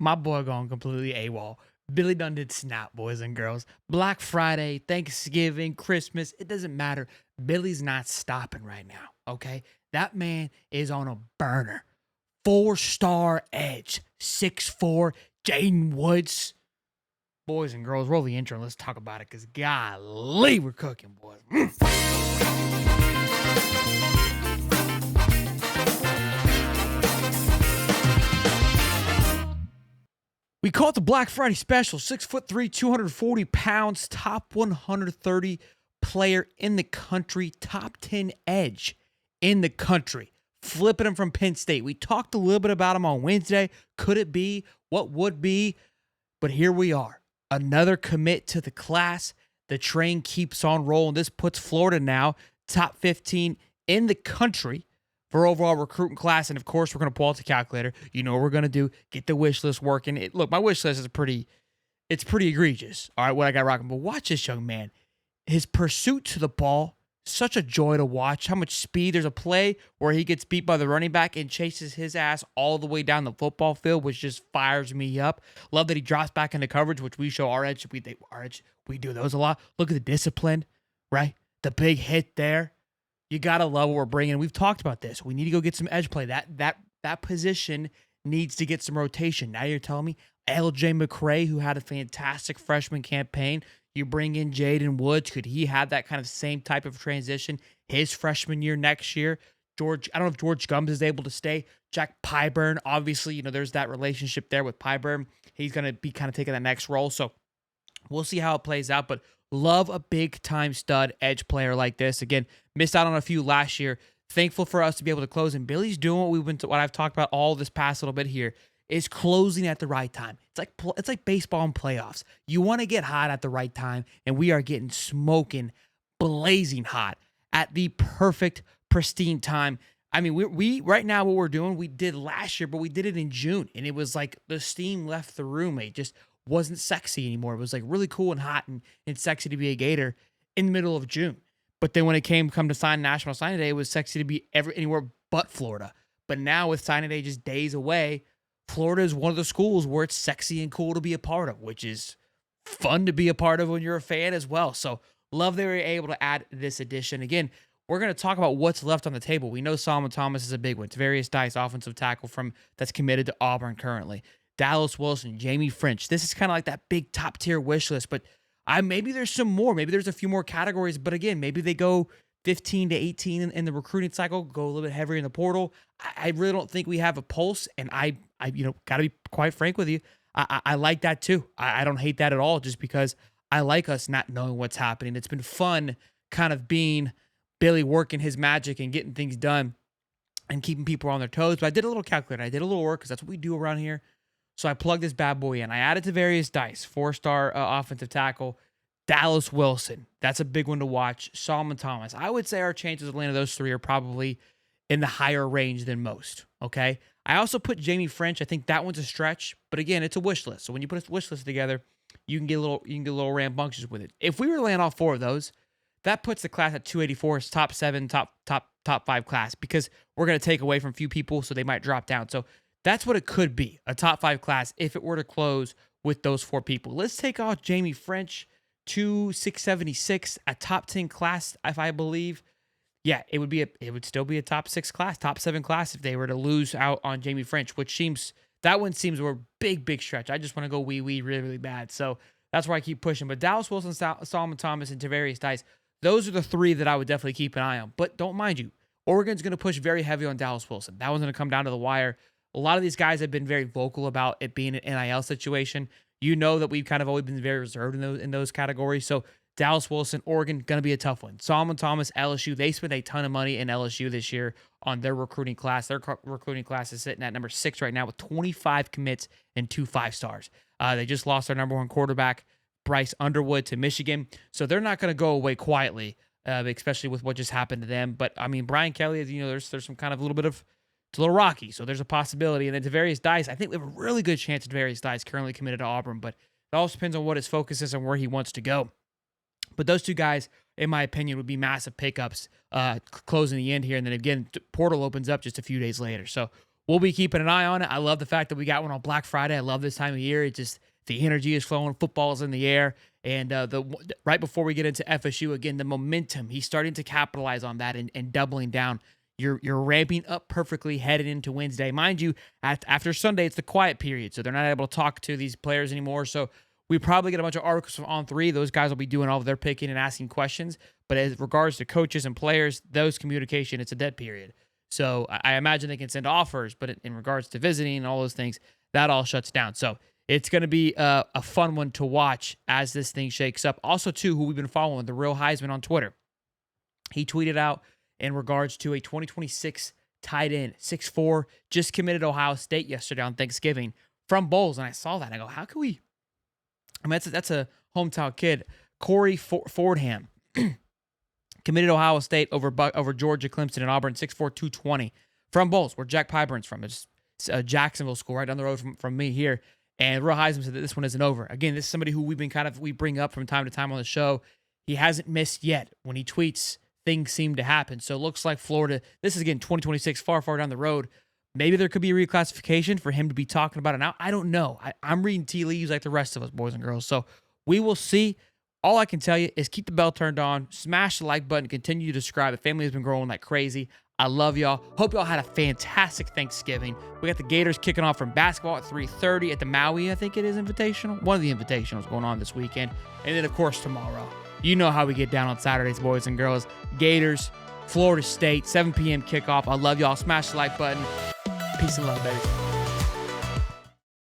My boy gone completely AWOL. Billy done did snap, boys and girls. Black Friday, Thanksgiving, Christmas, it doesn't matter. Billy's not stopping right now, okay? That man is on a burner. 4-star edge, 6'4", Jaden Woods. Boys and girls, roll the intro and let's talk about it, because golly, we're cooking, boys. We call it the Black Friday special. 6'3", 240 pounds, top 130 player in the country, top 10 edge in the country. Flipping him from Penn State. We talked a little bit about him on Wednesday. Could it be? What would be? But here we are. Another commit to the class. The train keeps on rolling. This puts Florida now top 15 in the country for overall recruiting class. And of course, we're going to pull out the calculator. You know what we're going to do. Get the wish list working. Look, my wish list is pretty egregious. All right, what I got rocking. But watch this young man. His pursuit to the ball, such a joy to watch. How much speed. There's a play where he gets beat by the running back and chases his ass all the way down the football field, which just fires me up. Love that he drops back into coverage, which we show our edge. We do those a lot. Look at the discipline, right? The big hit there. You got to love what we're bringing. We've talked about this. We need to go get some edge play. That position needs to get some rotation. Now you're telling me L.J. McCray, who had a fantastic freshman campaign, you bring in Jaden Woods. Could he have that kind of same type of transition his freshman year next year? I don't know if George Gums is able to stay. Jack Pyburn, obviously, there's that relationship there with Pyburn. He's going to be kind of taking that next role. So we'll see how it plays out. But love a big-time stud edge player like this. Again, missed out on a few last year. Thankful for us to be able to close. And Billy's doing what I've talked about all this past little bit here, is closing at the right time. It's like baseball and playoffs. You want to get hot at the right time, and we are getting smoking, blazing hot at the perfect, pristine time. I mean, we right now what we're doing, we did last year, but we did it in June, and it was like the steam left the room. It just wasn't sexy anymore. It was like really cool and hot and sexy to be a Gator in the middle of June. But then when it come to sign National Signing Day, it was sexy to be anywhere but Florida. But now with Signing Day just days away, Florida is one of the schools where it's sexy and cool to be a part of, which is fun to be a part of when you're a fan as well. So love they were able to add this addition. Again, we're going to talk about what's left on the table. We know Solomon Thomas is a big one. Tavarius Dice, offensive tackle that's committed to Auburn currently. Dallas Wilson, Jamie French. This is kind of like that big top tier wish list, but maybe there's some more. Maybe there's a few more categories, but again, maybe they go 15 to 18 in the recruiting cycle, go a little bit heavier in the portal. I really don't think we have a pulse, and I got to be quite frank with you. I like that too. I don't hate that at all, just because I like us not knowing what's happening. It's been fun kind of being Billy working his magic and getting things done and keeping people on their toes. But I did a little calculator. I did a little work, because that's what we do around here. So I plugged this bad boy in. I added Tavarius Dice, 4-star offensive tackle. Dallas Wilson, that's a big one to watch. Solomon Thomas. I would say our chances of landing those three are probably in the higher range than most, okay? I also put Jamie French. I think that one's a stretch, but again, it's a wish list. So when you put a wish list together, you can get a little rambunctious with it. If we were to land all four of those, that puts the class at 284. It's top 7, top 5 class, because we're going to take away from a few people, so they might drop down. So that's what it could be, a top 5 class if it were to close with those 4 people. Let's take out Jamie French. 676, a top 10 class, if I believe. Yeah, it would still be a top 6 class, top 7 class if they were to lose out on Jamie French, that one seems a big stretch. I just want to go wee really, really bad. So that's why I keep pushing. But Dallas Wilson, Solomon Thomas, and Tavarius Dice, those are the 3 that I would definitely keep an eye on. But don't mind you, Oregon's going to push very heavy on Dallas Wilson. That one's going to come down to the wire. A lot of these guys have been very vocal about it being an NIL situation. You know that we've kind of always been very reserved in those categories. So Dallas Wilson, Oregon, going to be a tough one. Solomon Thomas, LSU, they spent a ton of money in LSU this year on their recruiting class. Their recruiting class is sitting at number 6 right now with 25 commits and 2 5-stars. They just lost their number 1 quarterback, Bryce Underwood, to Michigan. So they're not going to go away quietly, especially with what just happened to them. But, I mean, Brian Kelly, there's some kind of it's a little rocky, so there's a possibility. And then Tavarius Dice, I think we have a really good chance of Tavarius Dice currently committed to Auburn, but it also depends on what his focus is and where he wants to go. But those 2 guys, in my opinion, would be massive pickups closing the end here. And then again, portal opens up just a few days later. So we'll be keeping an eye on it. I love the fact that we got one on Black Friday. I love this time of year. It just, the energy is flowing, football's in the air. And right before we get into FSU, again, the momentum, he's starting to capitalize on that and doubling down. You're ramping up perfectly headed into Wednesday. Mind you, after Sunday, it's the quiet period, so they're not able to talk to these players anymore. So we probably get a bunch of articles from On 3. Those guys will be doing all of their picking and asking questions. But as regards to coaches and players, those communication, it's a dead period. So I imagine they can send offers, but in regards to visiting and all those things, that all shuts down. So it's going to be a fun one to watch as this thing shakes up. Also, too, who we've been following, the Real Heisman on Twitter. He tweeted out in regards to a 2026 tight end, 6'4", just committed to Ohio State yesterday on Thanksgiving from Bowles. And I saw that. I go, how can we? I mean, that's a hometown kid. Corey Fordham committed to Ohio State over Georgia, Clemson, and Auburn, 6'4", 220 from Bowles, where Jack Pyburn's from. It's a Jacksonville school right down the road from me here. And Real Heisman said that this one isn't over. Again, this is somebody who we bring up from time to time on the show. He hasn't missed yet. When he tweets, things seem to happen. So it looks like Florida, this is again 2026, far down the road. Maybe there could be a reclassification for him to be talking about it now. I don't know. I'm reading tea leaves like the rest of us, boys and girls. So we will see. All I can tell you is keep the bell turned on, smash the like button, continue to subscribe. The family has been growing like crazy. I love y'all. Hope y'all had a fantastic Thanksgiving. We got the Gators kicking off from basketball at 3:30 at the Maui, I think it is, Invitational. One of the Invitationals going on this weekend. And then, of course, tomorrow. You know how we get down on Saturdays, boys and girls. Gators, Florida State, 7 p.m. kickoff. I love y'all. Smash the like button. Peace and love, baby.